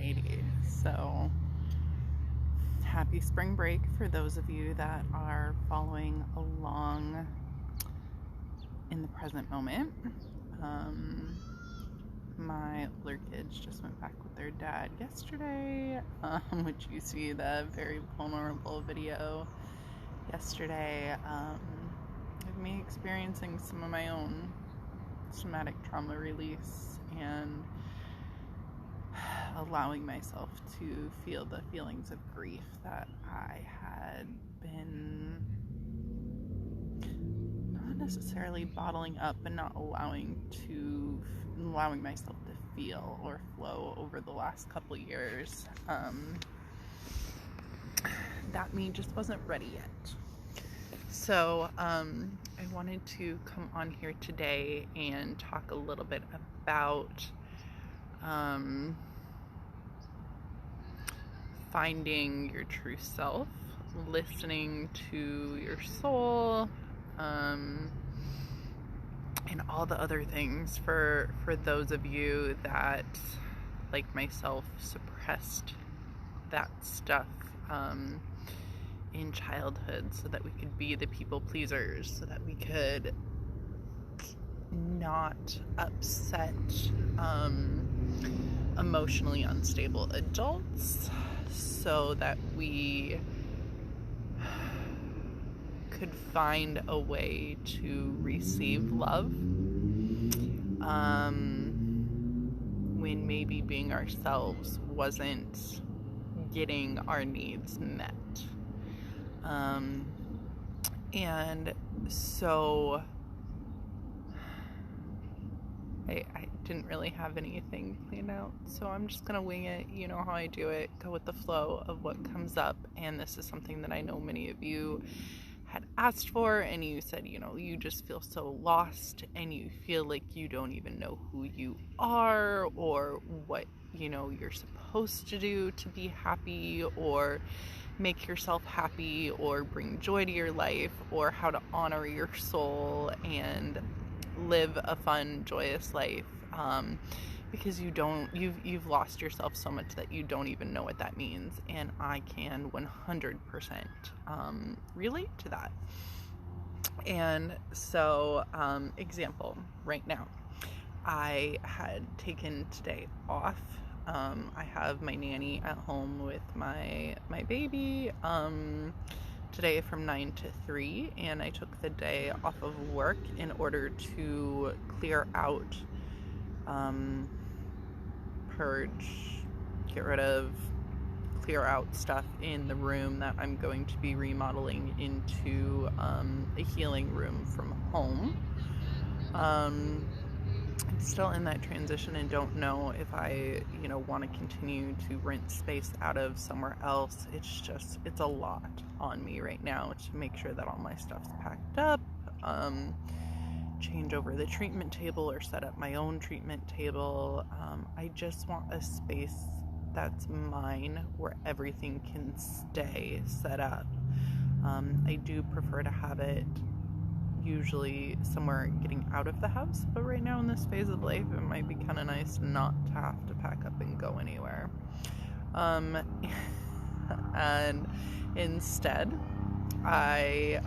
180. So happy spring break for those of you that are following along in the present moment. My older kids just went back with their dad yesterday, which you see the very vulnerable video yesterday, of me experiencing some of my own somatic trauma release and allowing myself to feel the feelings of grief that I had been not necessarily bottling up, but not allowing myself to feel or flow over the last couple years. That me just wasn't ready yet. So I wanted to come on here today and talk a little bit about finding your true self, listening to your soul, and all the other things for those of you that, like myself, suppressed that stuff in childhood so that we could be the people pleasers, so that we could not upset emotionally unstable adults, so that we could find a way to receive love when maybe being ourselves wasn't getting our needs met. And so I didn't really have anything planned out, so I'm just gonna wing it. You know how I do it, go with the flow of what comes up. And this is something that I know many of you had asked for, and you said, you just feel so lost and you feel like you don't even know who you are or what you're supposed to do to be happy or make yourself happy or bring joy to your life, or how to honor your soul and live a fun, joyous life, because you've lost yourself so much that you don't even know what that means. And I can 100% relate to that. And so, example, right now, I had taken today off. I have my nanny at home with my baby today from 9 to 3, and I took the day off of work in order to clear out, purge, get rid of, clear out stuff in the room that I'm going to be remodeling into a healing room from home. I'm still in that transition and don't know if I, want to continue to rent space out of somewhere else. It's a lot on me right now to make sure that all my stuff's packed up, change over the treatment table or set up my own treatment table. I just want a space that's mine where everything can stay set up. I do prefer to have it usually somewhere getting out of the house, but right now in this phase of life it might be kind of nice not to have to pack up and go anywhere. And instead I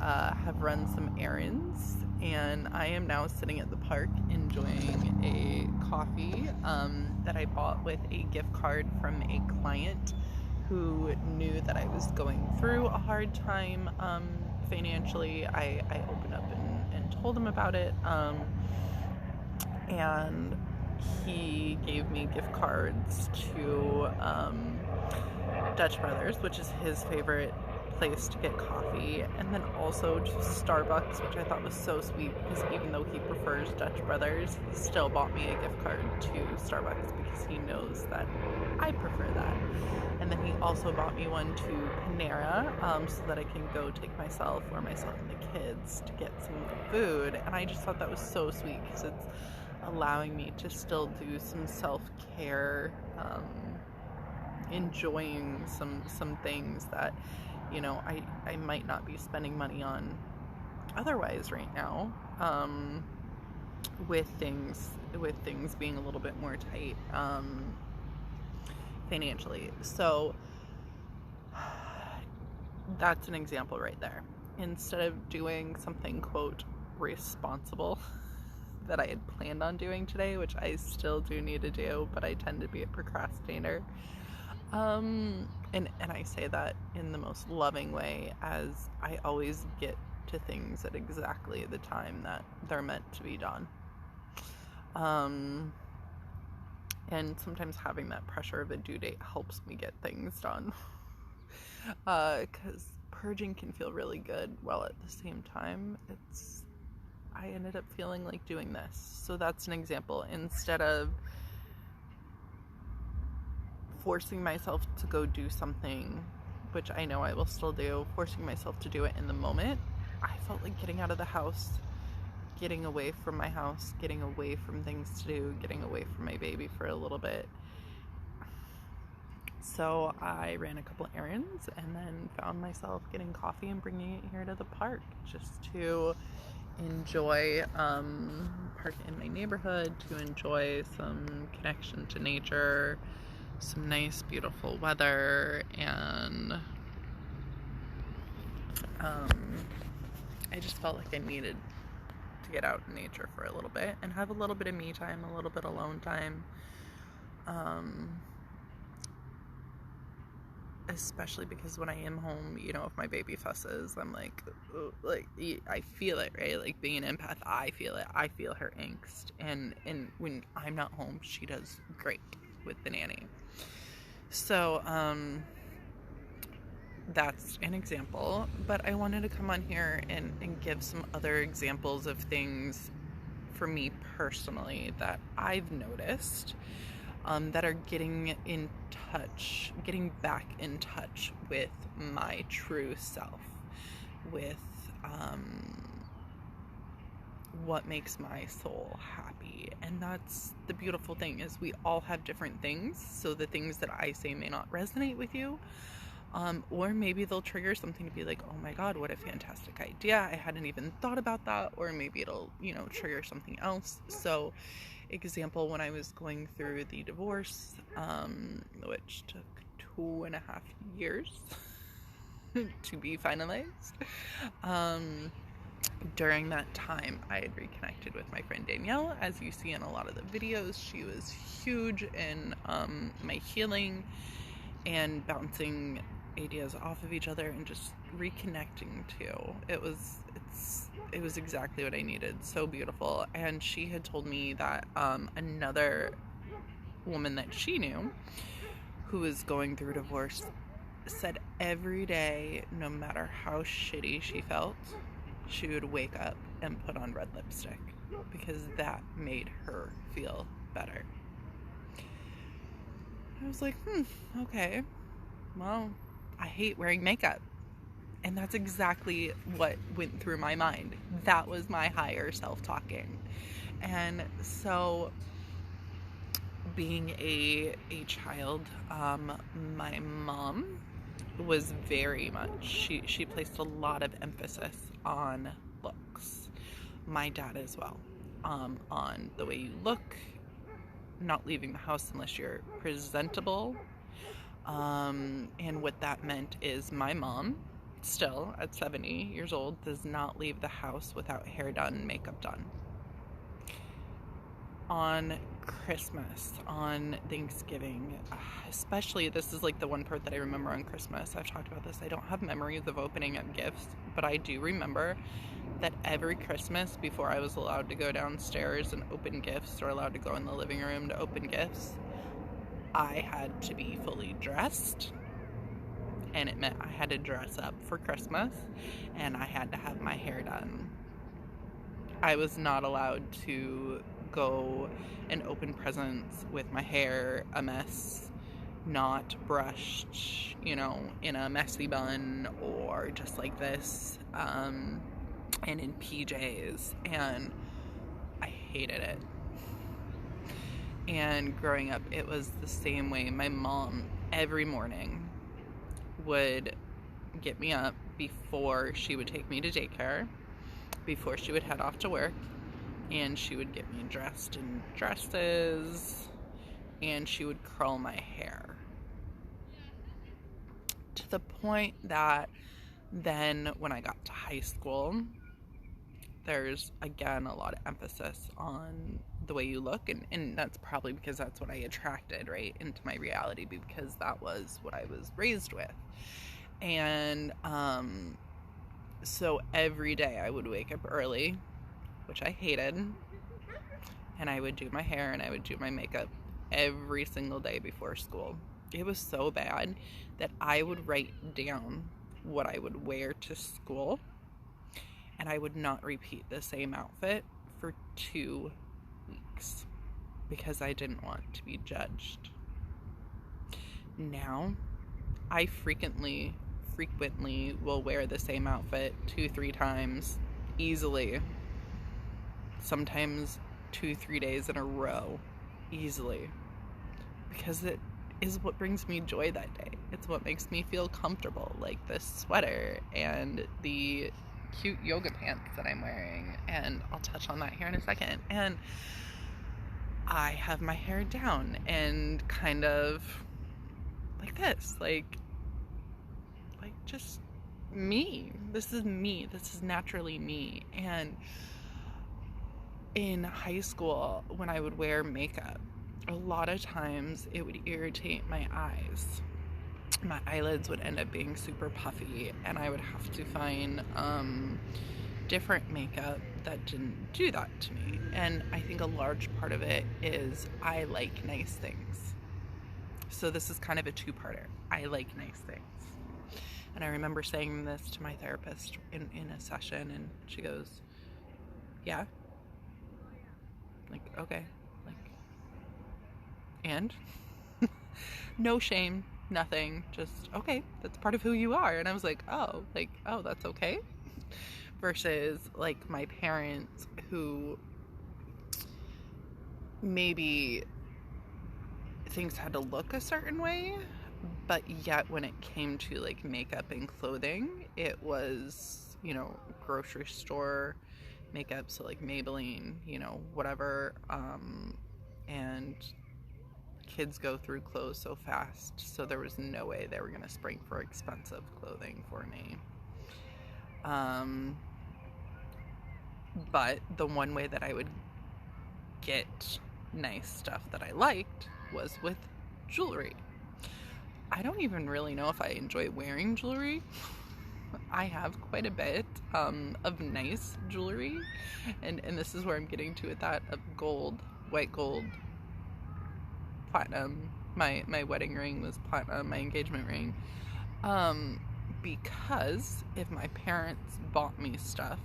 have run some errands, and I am now sitting at the park enjoying a coffee that I bought with a gift card from a client who knew that I was going through a hard time financially. I opened up and told him about it, and he gave me gift cards to Dutch Brothers, which is his favorite place to get coffee, and then also to Starbucks, which I thought was so sweet, because even though he prefers Dutch Brothers, he still bought me a gift card to Starbucks because he knows that I prefer that. And then he also bought me one to Panera, so that I can go take myself and the kids to get some food. And I just thought that was so sweet, because it's allowing me to still do some self-care, enjoying some things that I might not be spending money on otherwise right now, with things being a little bit more tight. financially. So that's an example right there. Instead of doing something, quote, responsible that I had planned on doing today, which I still do need to do, but I tend to be a procrastinator. And I say that in the most loving way, as I always get to things at exactly the time that they're meant to be done. And sometimes having that pressure of a due date helps me get things done. Because purging can feel really good, while at the same time, I ended up feeling like doing this. So that's an example. Instead of forcing myself to go do something, which I know I will still do, forcing myself to do it in the moment, I felt like getting out of the house, getting away from my house, getting away from things to do, getting away from my baby for a little bit. So I ran a couple errands and then found myself getting coffee and bringing it here to the park just to enjoy park in my neighborhood, to enjoy some connection to nature, some nice beautiful weather, and I just felt like I needed to get out in nature for a little bit and have a little bit of me time, a little bit alone time. Especially because when I am home, you know, if my baby fusses, I'm like I feel it, right? Like being an empath, I feel it. I feel her angst. And when I'm not home, she does great with the nanny. So, that's an example, but I wanted to come on here and give some other examples of things for me personally that I've noticed that are getting back in touch with my true self, with what makes my soul happy. And that's the beautiful thing, is we all have different things. So the things that I say may not resonate with you, or maybe they'll trigger something to be like, oh my god, what a fantastic idea, I hadn't even thought about that. Or maybe it'll, you know, trigger something else. So example, when I was going through the divorce, which took 2.5 years to be finalized, during that time I had reconnected with my friend Danielle. As you see in a lot of the videos, she was huge in my healing and bouncing ideas off of each other and just reconnecting too. It was exactly what I needed. So beautiful. And she had told me that another woman that she knew who was going through divorce said every day, no matter how shitty she felt, she would wake up and put on red lipstick because that made her feel better. I was like, okay, well, I hate wearing makeup. And that's exactly what went through my mind. That was my higher self talking. And so, being a child, my mom was very much, she placed a lot of emphasis on looks. My dad as well, on the way you look, not leaving the house unless you're presentable. And what that meant is my mom, still at 70 years old, does not leave the house without hair done, makeup done. On Christmas, on Thanksgiving, especially, this is like the one part that I remember on Christmas. I've talked about this. I don't have memories of opening up gifts, but I do remember that every Christmas, before I was allowed to go downstairs and open gifts, or allowed to go in the living room to open gifts, I had to be fully dressed, and it meant I had to dress up for Christmas, and I had to have my hair done. I was not allowed to go and open presents with my hair a mess, not brushed, you know, in a messy bun, or just like this, and in PJs, and I hated it. And growing up, it was the same way. My mom, every morning, would get me up before she would take me to daycare, before she would head off to work, and she would get me dressed in dresses, and she would curl my hair. to the point that then when I got to high school, there's again a lot of emphasis on the way you look, and that's probably because that's what I attracted right into my reality, because that was what I was raised with. And so every day I would wake up early, which I hated, and I would do my hair and I would do my makeup every single day before school. It was so bad that I would write down what I would wear to school, and I would not repeat the same outfit for 2 weeks because I didn't want to be judged. Now, I frequently will wear the same outfit 2-3 times easily. Sometimes 2-3 days in a row easily, because it is what brings me joy that day. It's what makes me feel comfortable, like this sweater and the cute yoga pants that I'm wearing, and I'll touch on that here in a second. And I have my hair down and kind of like this, like just me. This is me. This is naturally me. And in high school, when I would wear makeup, a lot of times it would irritate my eyes. My eyelids would end up being super puffy, and I would have to find different makeup that didn't do that to me. And I think a large part of it is I like nice things. So this is kind of a two-parter. I like nice things. And I remember saying this to my therapist in a session, and she goes, yeah? Like, okay. Like, and? No shame, nothing. Just, okay, that's part of who you are. And I was like, oh, that's okay? Versus, like, my parents who maybe things had to look a certain way, but yet when it came to like makeup and clothing, it was, grocery store makeup, so like Maybelline, whatever, and kids go through clothes so fast, so there was no way they were gonna spring for expensive clothing for me. But the one way that I would get nice stuff that I liked was with jewelry. I don't even really know if I enjoy wearing jewelry. I have quite a bit of nice jewelry, and this is where I'm getting to it, that of gold, white gold, platinum. My wedding ring was platinum, my engagement ring. Because if my parents bought me stuff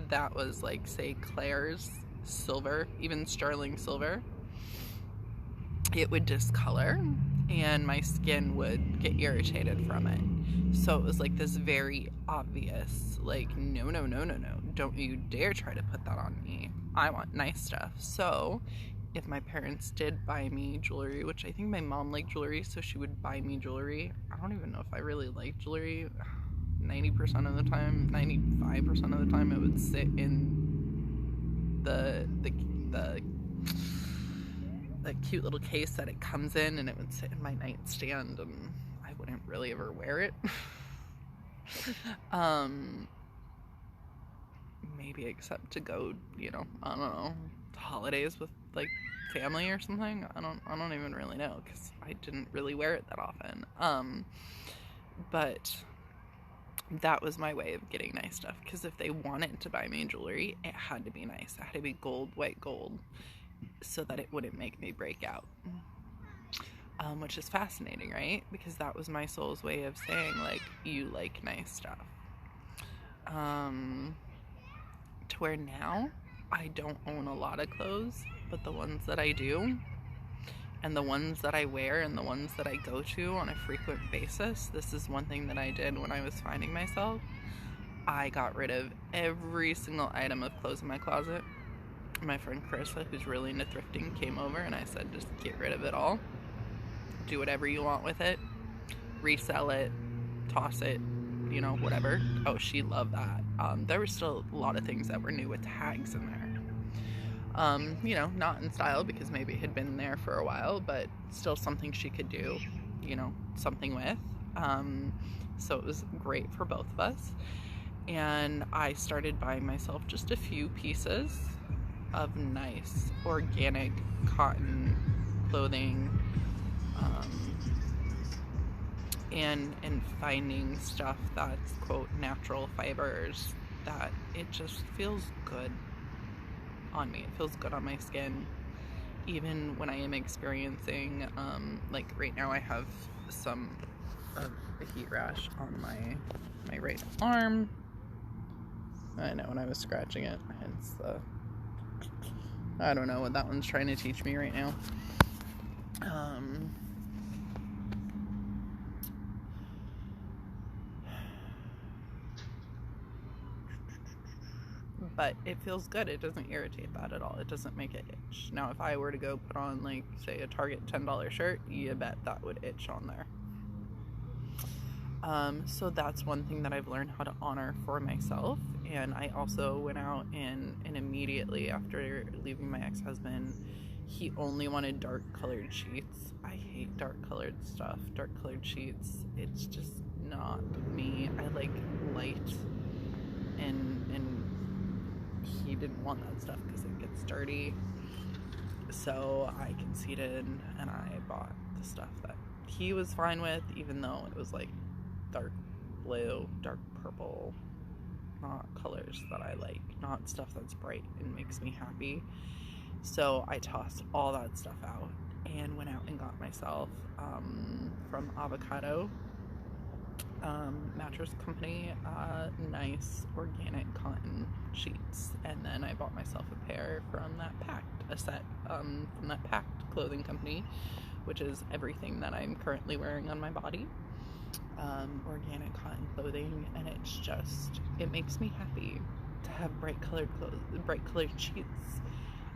that was like, say, Claire's silver, even sterling silver, it would discolor and my skin would get irritated from it. So it was like this very obvious, like, no, don't you dare try to put that on me. I want nice stuff. So if my parents did buy me jewelry, which I think my mom liked jewelry, so she would buy me jewelry. I don't even know if I really liked jewelry. 90% of the time, 95% of the time, it would sit in the cute little case that it comes in, and it would sit in my nightstand, and I wouldn't really ever wear it. Maybe except to go, I don't know, holidays with like family or something. I don't even really know, because I didn't really wear it that often. But that was my way of getting nice stuff, because if they wanted to buy me jewelry, it had to be nice. It had to be gold, white gold, so that it wouldn't make me break out. Which is fascinating, right? Because that was my soul's way of saying, like, you like nice stuff. To where now, I don't own a lot of clothes, but the ones that I do, and the ones that I wear, and the ones that I go to on a frequent basis, this is one thing that I did when I was finding myself. I got rid of every single item of clothes in my closet. My friend Carissa, who's really into thrifting, came over, and I said, just get rid of it all. Do whatever you want with it. Resell it. Toss it. Whatever. Oh, she loved that. There were still a lot of things that were new with tags in there. Not in style, because maybe it had been there for a while, but still something she could do, something with. So it was great for both of us. And I started buying myself just a few pieces of nice organic cotton clothing, and finding stuff that's, quote, natural fibers, that it just feels good on me. It feels good on my skin. Even when I am experiencing, like right now I have some of a heat rash on my right arm. I know, when I was scratching it, hence the, I don't know what that one's trying to teach me right now. But it feels good. It doesn't irritate that at all. It doesn't make it itch. Now, if I were to go put on, like, say, a Target $10 shirt, you bet that would itch on there. So that's one thing that I've learned how to honor for myself. And I also went out and immediately after leaving my ex-husband, he only wanted dark colored sheets. I hate dark colored stuff. Dark colored sheets, it's just not me. I like light, and he didn't want that stuff because it gets dirty. So I conceded and I bought the stuff that he was fine with, even though it was like dark blue, dark purple, not colors that I like, not stuff that's bright and makes me happy. So I tossed all that stuff out and went out and got myself from Avocado Mattress Company nice organic cotton sheets, and then I bought myself a pair from a set from that Pact clothing company, which is everything that I'm currently wearing on my body. Organic cotton clothing, and it makes me happy to have bright colored sheets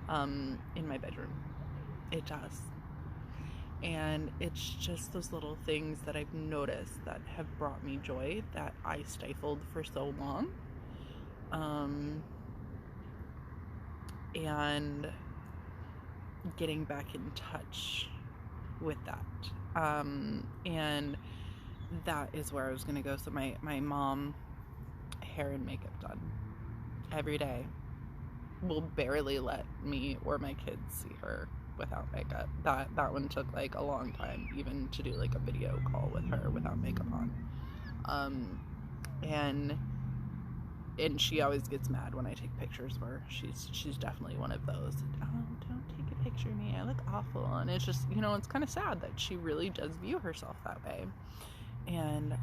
in my bedroom. It does. And it's just those little things that I've noticed that have brought me joy that I stifled for so long. And getting back in touch with that. And that is where I was going to go. So my mom, hair and makeup done every day, will barely let me or my kids see her without makeup. That one took like a long time, even to do like a video call with her without makeup on. And she always gets mad when I take pictures of her. She's definitely one of those. Oh, don't take a picture of me, I look awful. And it's just, it's kind of sad that she really does view herself that way. And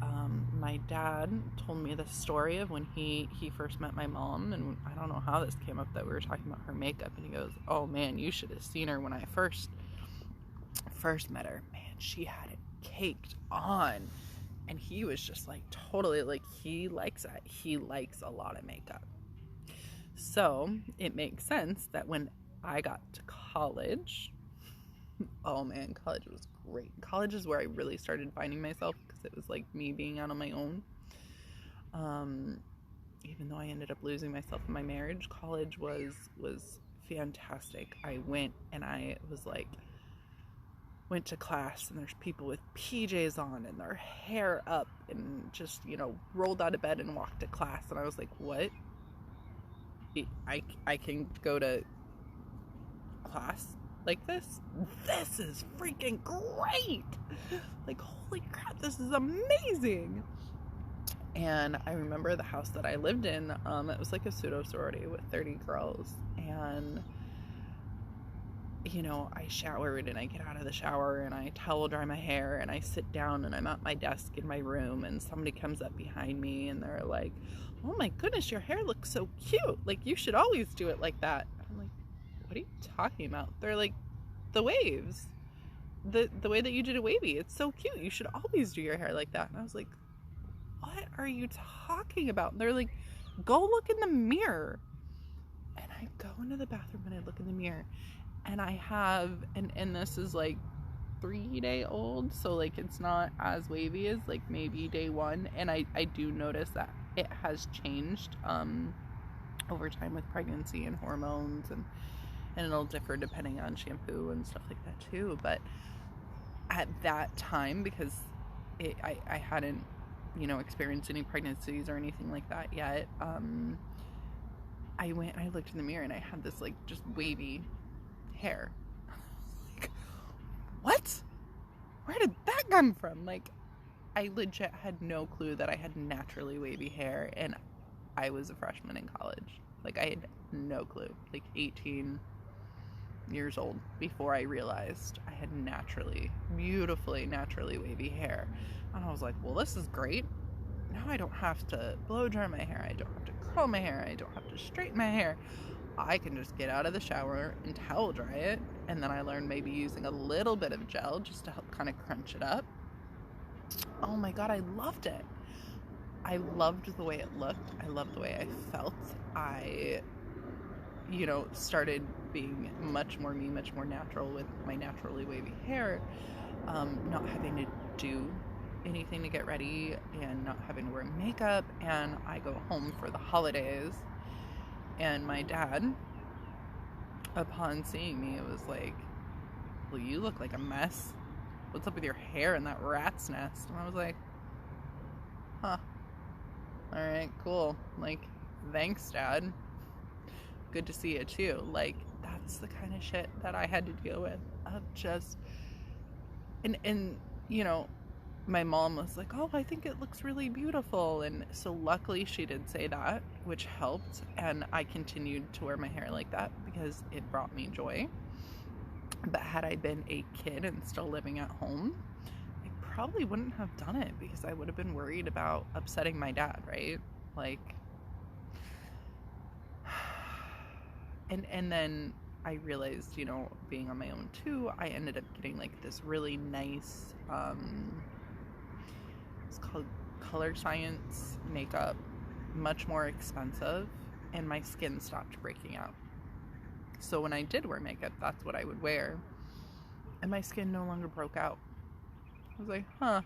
my dad told me the story of when he first met my mom, and I don't know how this came up that we were talking about her makeup, and he goes, oh man, you should have seen her when I first met her. Man, she had it caked on. And he was just like totally like, he likes that. He likes a lot of makeup. So it makes sense that when I got to college, oh man, college was great. College is where I really started finding myself, because it was like me being out on my own. Even though I ended up losing myself in my marriage, college was fantastic. I went and I was like, went to class and there's people with PJs on and their hair up and just, rolled out of bed and walked to class. And I was like, what? I can go to class like this? This is freaking great! Like, holy crap, this is amazing! And I remember the house that I lived in, it was like a pseudo sorority with 30 girls, and I showered and I get out of the shower and I towel dry my hair and I sit down and I'm at my desk in my room, and somebody comes up behind me and they're like, oh my goodness, your hair looks so cute, like you should always do it like that. I'm like, what are you talking about? They're like, the waves, the way that you did a wavy, it's so cute, you should always do your hair like that. And I was like, what are you talking about? And they're like, go look in the mirror. And I go into the bathroom and I look in the mirror, and I have, and this is like 3-day-old, so like it's not as wavy as like maybe day one, and I do notice that it has changed over time with pregnancy and hormones, and it'll differ depending on shampoo and stuff like that too. But at that time, because I hadn't, experienced any pregnancies or anything like that yet. I went and I looked in the mirror and I had this like just wavy hair. Like, what? Where did that come from? Like, I legit had no clue that I had naturally wavy hair, and I was a freshman in college. Like, I had no clue. Like, 18 years old before I realized I had beautifully naturally wavy hair. And I was like, well, this is great. Now I don't have to blow dry my hair. I don't have to curl my hair. I don't have to straighten my hair. I can just get out of the shower and towel dry it. And then I learned maybe using a little bit of gel just to help kind of crunch it up. Oh my God, I loved it. I loved the way it looked. I loved the way I felt. I, started being much more me, much more natural with my naturally wavy hair. Not having to do anything to get ready and not having to wear makeup. And I go home for the holidays, and my dad, upon seeing me, it was like, well, you look like a mess. What's up with your hair and that rat's nest? And I was like, huh, all right, cool. Like, thanks, Dad. Good to see you too. Like, that's the kind of shit that I had to deal with, of just, and my mom was like, oh, I think it looks really beautiful. And so luckily she did say that, which helped. And I continued to wear my hair like that because it brought me joy. But had I been a kid and still living at home, I probably wouldn't have done it because I would have been worried about upsetting my dad, right? Like, and then I realized, being on my own too, I ended up getting like this really nice, it's called Color Science makeup, much more expensive, and my skin stopped breaking out. So when I did wear makeup, that's what I would wear, and my skin no longer broke out. I was like, huh,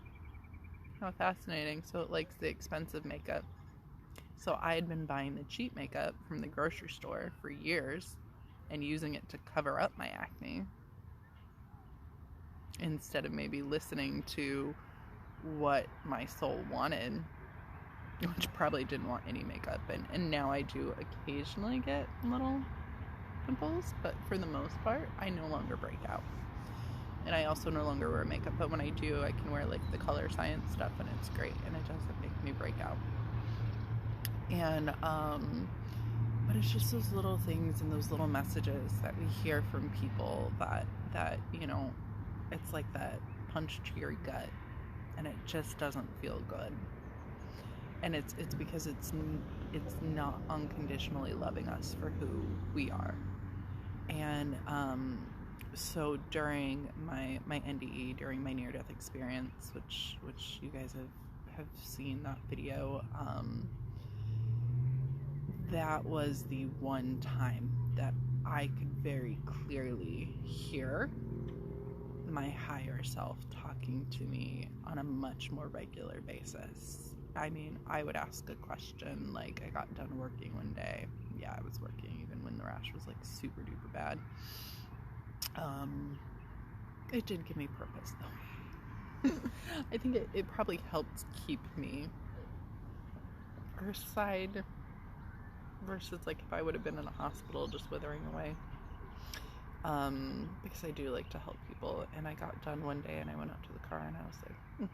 how fascinating. So it likes the expensive makeup. So I had been buying the cheap makeup from the grocery store for years and using it to cover up my acne instead of maybe listening to what my soul wanted, which probably didn't want any makeup. And now I do occasionally get little pimples, but for the most part, I no longer break out. And I also no longer wear makeup, but when I do, I can wear like the Color Science stuff, and it's great, and it doesn't make me break out. And but it's just those little things and those little messages that we hear from people that it's like that punch to your gut, and it just doesn't feel good. And it's because it's not unconditionally loving us for who we are. And so during my NDE, during my near-death experience, which you guys have seen that video, that was the one time that I could very clearly hear my higher self talking to me on a much more regular basis. I mean, I would ask a question, like, I got done working one day. Yeah, I was working even when the rash was like super duper bad. It did give me purpose though. I think it probably helped keep me earthside versus like if I would have been in a hospital just withering away. Because I do like to help people, and I got done one day and I went out to the car and I was like,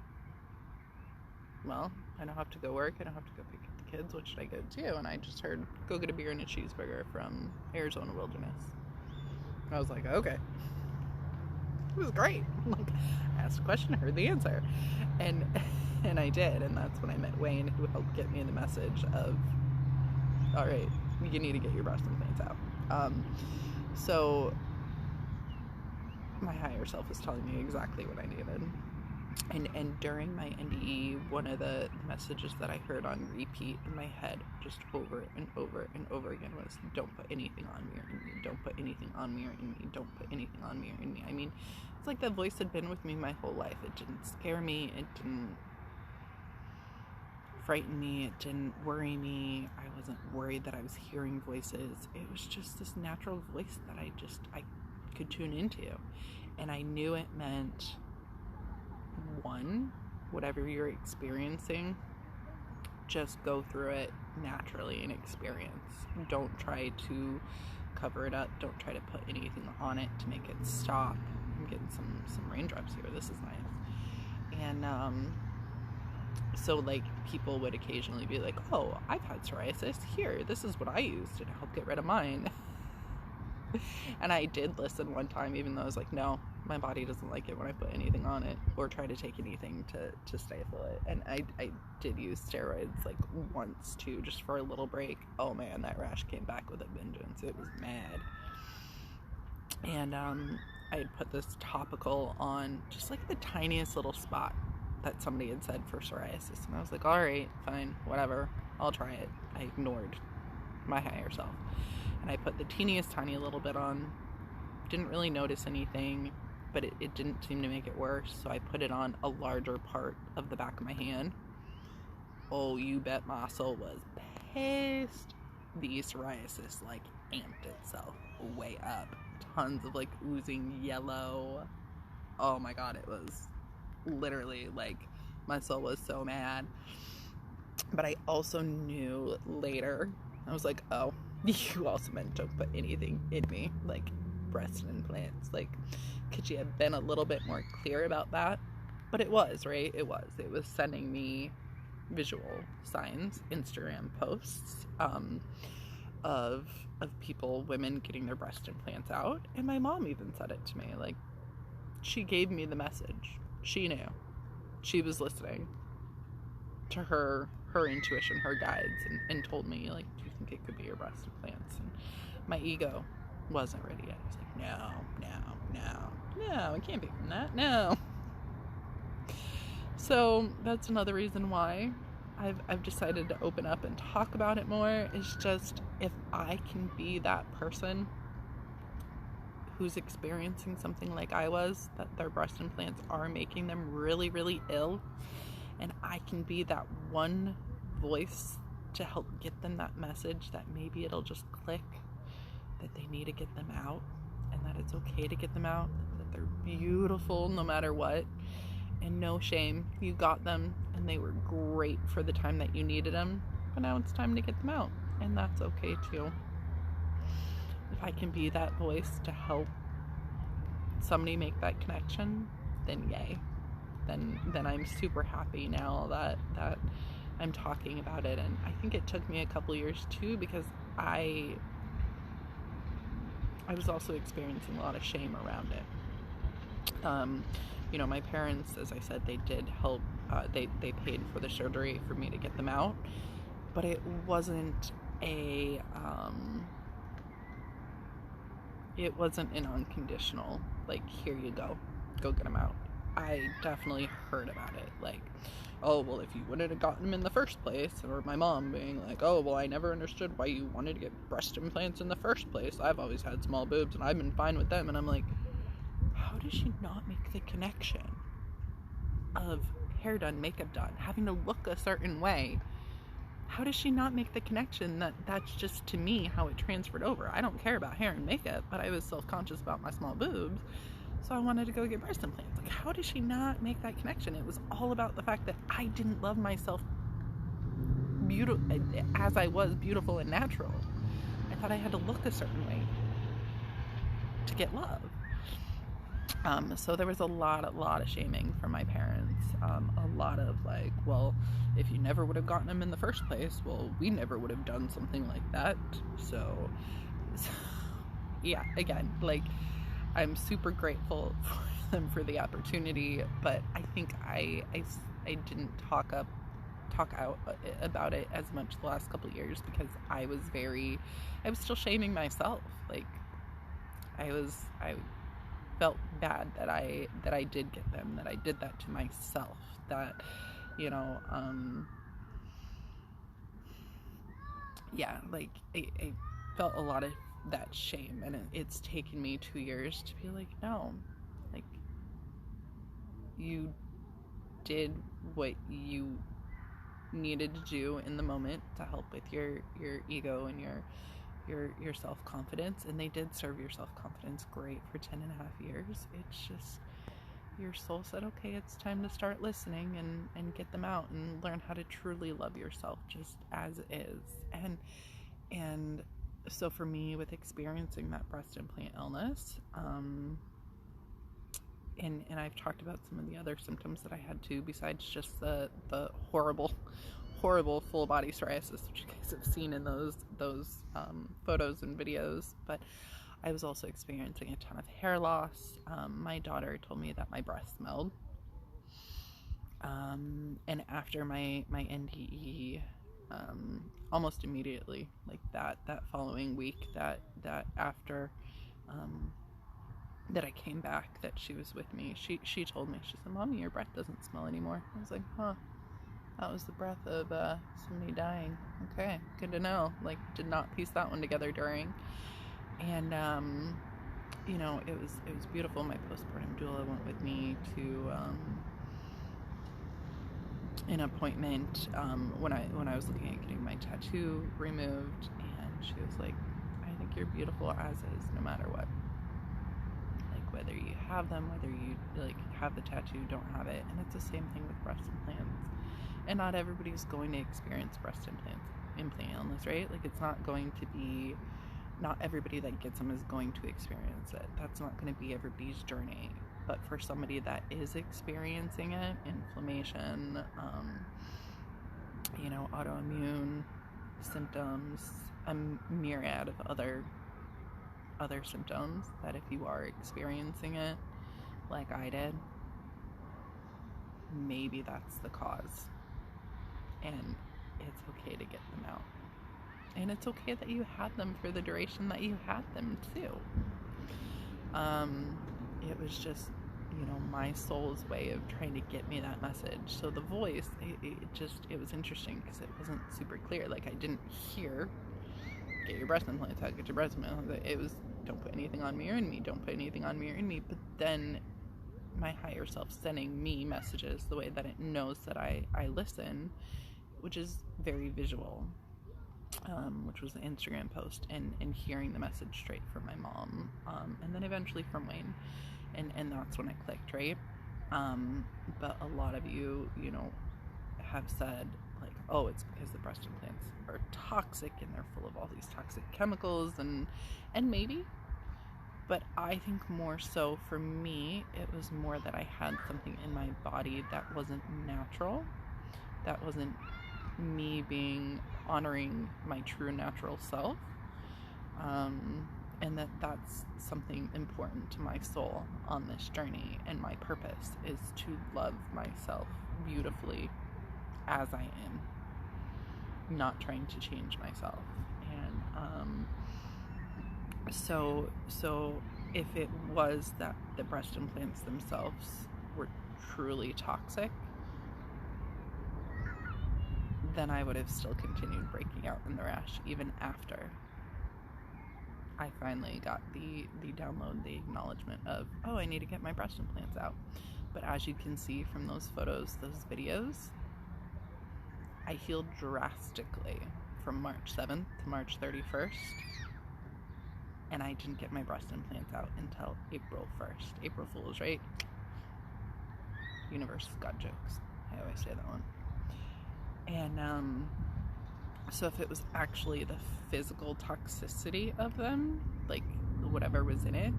well, I don't have to go work, I don't have to go pick up the kids, what should I go do? And I just heard, go get a beer and a cheeseburger from Arizona Wilderness. And I was like, okay. It was great. Like, I asked a question, heard the answer, and I did, and that's when I met Wayne, who helped get me the message of, all right, you need to get your breast implants out. So my higher self was telling me exactly what I needed. And during my NDE, one of the messages that I heard on repeat in my head just over and over and over again was, don't put anything on me or in me, don't put anything on me or in me, don't put anything on me or in me. I mean, it's like that voice had been with me my whole life. It didn't scare me, it didn't frighten me, it didn't worry me. I wasn't worried that I was hearing voices. It was just this natural voice that I could tune into. And I knew it meant, one, whatever you're experiencing, just go through it naturally and experience. Don't try to cover it up. Don't try to put anything on it to make it stop. I'm getting some raindrops here. This is nice. And so like people would occasionally be like, oh, I've had psoriasis. Here, this is what I used to help get rid of mine. And I did listen one time, even though I was like, no, my body doesn't like it when I put anything on it or try to take anything to stifle it. And I did use steroids like once too, just for a little break. Oh man, that rash came back with a vengeance. It was mad. And I had put this topical on just like the tiniest little spot that somebody had said for psoriasis. And I was like, all right, fine, whatever, I'll try it. I ignored my higher self. And I put the teeniest tiny little bit on. Didn't really notice anything, but it didn't seem to make it worse. So I put it on a larger part of the back of my hand. Oh, you bet my soul was pissed. The psoriasis like amped itself way up. Tons of like oozing yellow. Oh my god, it was literally like my soul was so mad. But I also knew later, I was like, oh, you also meant don't put anything in me, like breast implants. Like, could you have been a little bit more clear about that? But it was, right? It was sending me visual signs, Instagram posts of people, women getting their breast implants out. And my mom even said it to me. Like, she gave me the message. She knew. She was listening to her intuition, her guides, and told me, like, do you think it could be your breast implants? And my ego wasn't ready yet. I was like, no, it can't be from that, no. So that's another reason why I've decided to open up and talk about it more. Is just, if I can be that person who's experiencing something like I was, that their breast implants are making them really, really ill, and I can be that one voice to help get them that message, that maybe it'll just click, that they need to get them out, and that it's okay to get them out, that they're beautiful no matter what, and no shame, you got them, and they were great for the time that you needed them, but now it's time to get them out, and that's okay too. If I can be that voice to help somebody make that connection, then yay. Then I'm super happy now that I'm talking about it. And I think it took me a couple years too, because I was also experiencing a lot of shame around it. You know, my parents, as I said, they did help. They paid for the surgery for me to get them out, but it wasn't an unconditional, like, here you go get them out. I definitely heard about it, like, oh, well, if you wouldn't have gotten them in the first place, or my mom being like, oh, well, I never understood why you wanted to get breast implants in the first place. I've always had small boobs and I've been fine with them. And I'm like, how does she not make the connection of hair done, makeup done, having to look a certain way? How does she not make the connection that that's just, to me, how it transferred over? I don't care about hair and makeup, but I was self-conscious about my small boobs, so I wanted to go get breast implants. Like, how does she not make that connection? It was all about the fact that I didn't love myself as I was, beautiful and natural. I thought I had to look a certain way to get love. So there was a lot of shaming from my parents. A lot of like, well, if you never would have gotten them in the first place, well, we never would have done something like that. So yeah, again, like, I'm super grateful for them for the opportunity, but I think I didn't talk out about it as much the last couple of years, because I was still shaming myself. Like, I felt bad that I did get them, that I did that to myself, that, you know, yeah, like, I felt a lot of that shame, and it's taken me 2 years to be like, no, like, you did what you needed to do in the moment to help with your ego and your self-confidence, and they did serve your self-confidence great for 10.5 years. It's just, your soul said, okay, it's time to start listening and get them out and learn how to truly love yourself just as is. And so for me, with experiencing that breast implant illness, and I've talked about some of the other symptoms that I had too, besides just the horrible full body psoriasis, which you guys have seen in those photos and videos. But I was also experiencing a ton of hair loss. My daughter told me that my breath smelled. And after my NDE, almost immediately, like that following week, that after that I came back, that she was with me, she told me, she said, "Mommy, your breath doesn't smell anymore." I was like, huh, that was the breath of somebody dying. Okay, good to know. Like, did not piece that one together during. And you know, it was beautiful. My postpartum doula went with me to an appointment when I was looking at getting my tattoo removed, and she was like, "I think you're beautiful as is, no matter what. Like, whether you have them, whether you like have the tattoo, don't have it." And it's the same thing with breast implants. And not everybody's going to experience breast implant illness, right? Like, it's not going to be, not everybody that gets them is going to experience it. That's not going to be everybody's journey. But for somebody that is experiencing it, inflammation, you know, autoimmune symptoms, a myriad of other symptoms, that if you are experiencing it like I did, maybe that's the cause. And it's okay to get them out. And it's okay that you had them for the duration that you had them too. It was just, you know, my soul's way of trying to get me that message. So the voice, it was interesting because it wasn't super clear. Like, I didn't hear, "Get your breast implants out, get your breast implants." It was, "Don't put anything on me or in me, don't put anything on me or in me." But then my higher self sending me messages the way that it knows that I listen, which is very visual, which was an Instagram post, and hearing the message straight from my mom, and then eventually from Wayne, and that's when it clicked, right? But a lot of you know, have said, like, "Oh, it's because the breast implants are toxic and they're full of all these toxic chemicals," and maybe. But I think more so for me, it was more that I had something in my body that wasn't natural, that wasn't me honoring my true natural self, and that's something important to my soul on this journey. And my purpose is to love myself beautifully as I am, not trying to change myself. And so if it was that the breast implants themselves were truly toxic, then I would have still continued breaking out in the rash even after I finally got the download, the acknowledgement of, oh, I need to get my breast implants out. But as you can see from those photos, those videos, I healed drastically from March 7th to March 31st. And I didn't get my breast implants out until April 1st. April Fool's, right? Universe has got jokes. I always say that one. And so if it was actually the physical toxicity of them, like whatever was in it,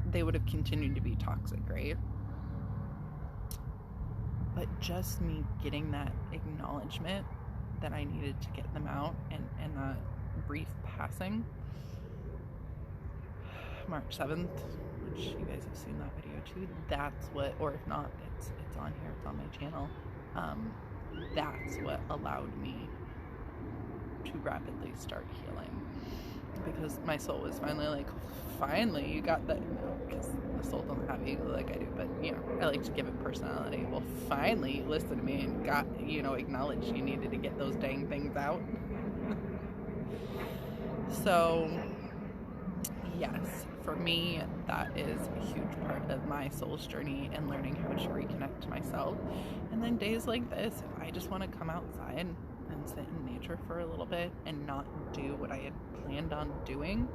they would have continued to be toxic, right? But just me getting that acknowledgement that I needed to get them out, and that brief passing, March 7th, which you guys have seen that video too, that's what, or if not, it's on here, it's on my channel, that's what allowed me to rapidly start healing, because my soul was finally like, finally you got that, you know, because the soul doesn't have ego like I do, but you know, I like to give it personality. Well, finally you listened to me and got, you know, acknowledged you needed to get those dang things out. So yes, for me, that is a huge part of my soul's journey and learning how to reconnect to myself. And then days like this, if I just want to come outside and sit in nature for a little bit and not do what I had planned on doing,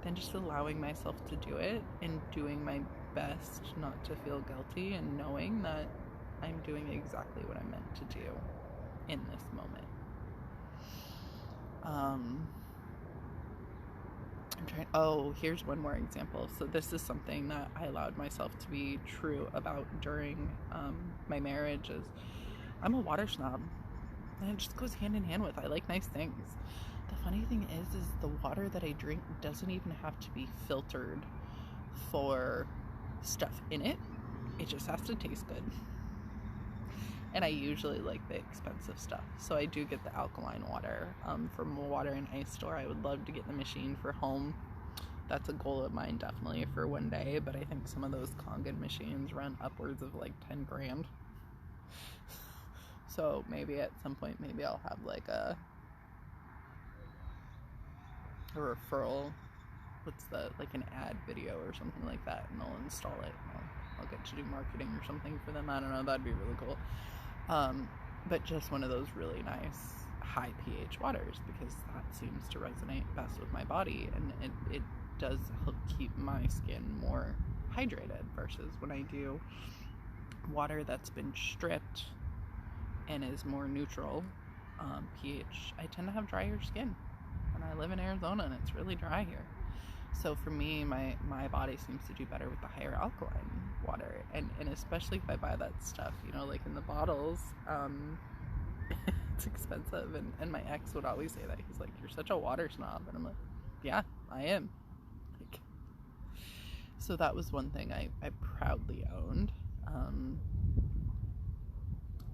then just allowing myself to do it and doing best not to feel guilty and knowing that I'm doing exactly what I'm meant to do in this moment. Here's one more example. So this is something that I allowed myself to be true about during my marriage. Is I'm a water snob, and it just goes hand in hand with I like nice things. The funny thing is the water that I drink doesn't even have to be filtered for stuff in it. It just has to taste good. And I usually like the expensive stuff. So I do get the alkaline water from a water and ice store. I would love to get the machine for home. That's a goal of mine definitely for one day, but I think some of those Kangen machines run upwards of like 10 grand. So maybe at some point, maybe I'll have like a referral, like an ad video or something like that, and they'll install it. I'll get to do marketing or something for them. I don't know, that'd be really cool. But just one of those really nice high pH waters, because that seems to resonate best with my body, and it does help keep my skin more hydrated versus when I do water that's been stripped and is more neutral pH. I tend to have drier skin, and I live in Arizona and it's really dry here. So for me, my body seems to do better with the higher alkaline water, and especially if I buy that stuff, like in the bottles, it's expensive, and my ex would always say that. He's like, "You're such a water snob," and I'm like, "Yeah, I am." So that was one thing I proudly owned.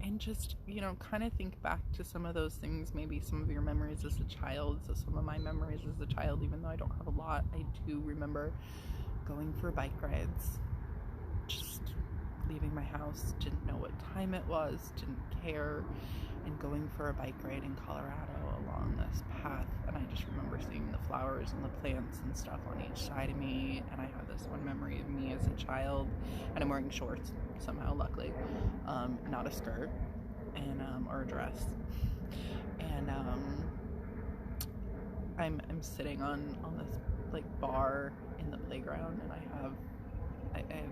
And just, kind of think back to some of those things, maybe some of your memories as a child. So some of my memories as a child, even though I don't have a lot, I do remember going for bike rides, just leaving my house, didn't know what time it was, didn't care, and going for a bike ride in Colorado along this path. And I just remember seeing the flowers and the plants and stuff on each side of me. And I have this one memory of me as a child, and I'm wearing shorts somehow, luckily, not a skirt and or a dress, and I'm sitting on this like bar in the playground, and I have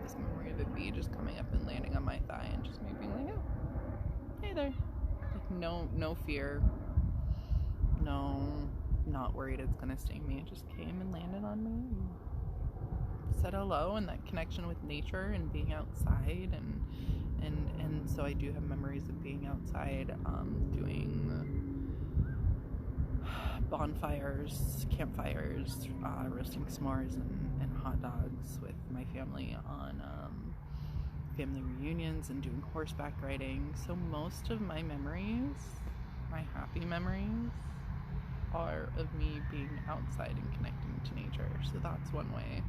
this memory of a bee just coming up and landing on my thigh, and just me being like, "Oh, hey there," like no fear, no, not worried it's gonna sting me. It just came and landed on me and said hello, and that connection with nature and being outside, and so I do have memories of being outside, doing bonfires, campfires, roasting s'mores and hot dogs with my family on family reunions, and doing horseback riding. So most of my memories, my happy memories, are of me being outside and connecting to nature. So that's one way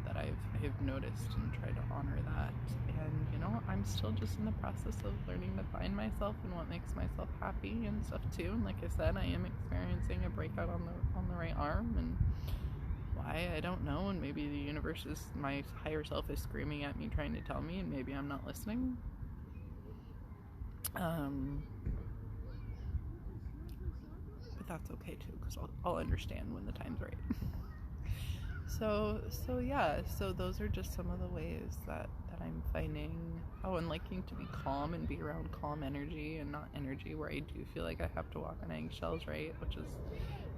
that I've noticed and tried to honor that. And I'm still just in the process of learning to find myself and what makes myself happy and stuff too. And like I said, I am experiencing a breakout on the right arm, and why, I don't know. And maybe the universe my higher self is screaming at me, trying to tell me, and maybe I'm not listening. But that's okay too, because I'll understand when the time's right. So yeah, so those are just some of the ways that I'm finding, and liking to be calm and be around calm energy, and not energy where I do feel like I have to walk on eggshells, right? Which is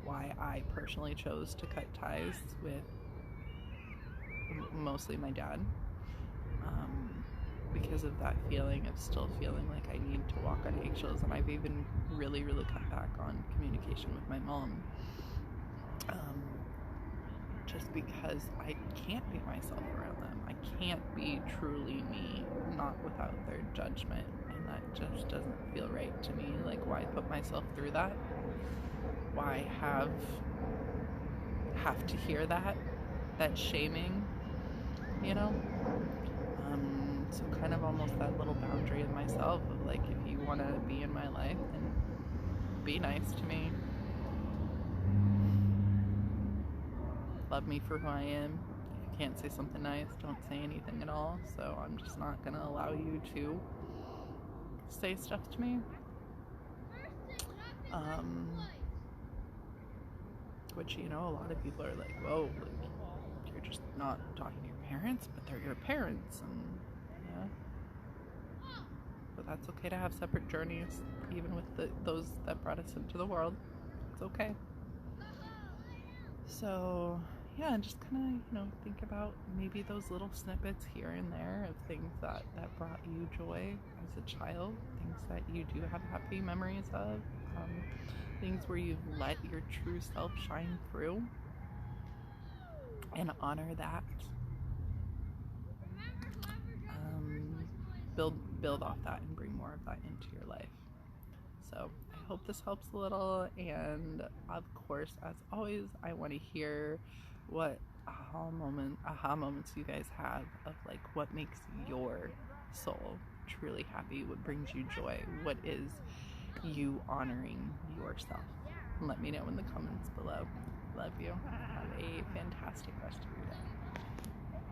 why I personally chose to cut ties with mostly my dad, because of that feeling of still feeling like I need to walk on eggshells. And I've even really, really cut back on communication with my mom, just because I can't be myself around them. I can't be truly me, not without their judgment, and that just doesn't feel right to me. Like, why put myself through that? Why have to hear that shaming, so kind of almost that little boundary of myself of like, if you want to be in my life, then be nice to me, love me for who I am. If you can't say something nice, don't say anything at all. So I'm just not gonna allow you to say stuff to me. Which, a lot of people are like, whoa, like, you're just not talking to your parents, but they're your parents, and yeah. But that's okay to have separate journeys, even with those that brought us into the world. It's okay. So yeah, just kind of, think about maybe those little snippets here and there of things that brought you joy as a child, things that you do have happy memories of, things where you've let your true self shine through, and honor that. Build off that and bring more of that into your life. So I hope this helps a little, and of course, as always, I want to hear what aha moments you guys have of like what makes your soul truly happy, what brings you joy, what is you honoring yourself. Let me know in the comments below. Love you. Have a fantastic rest of your day.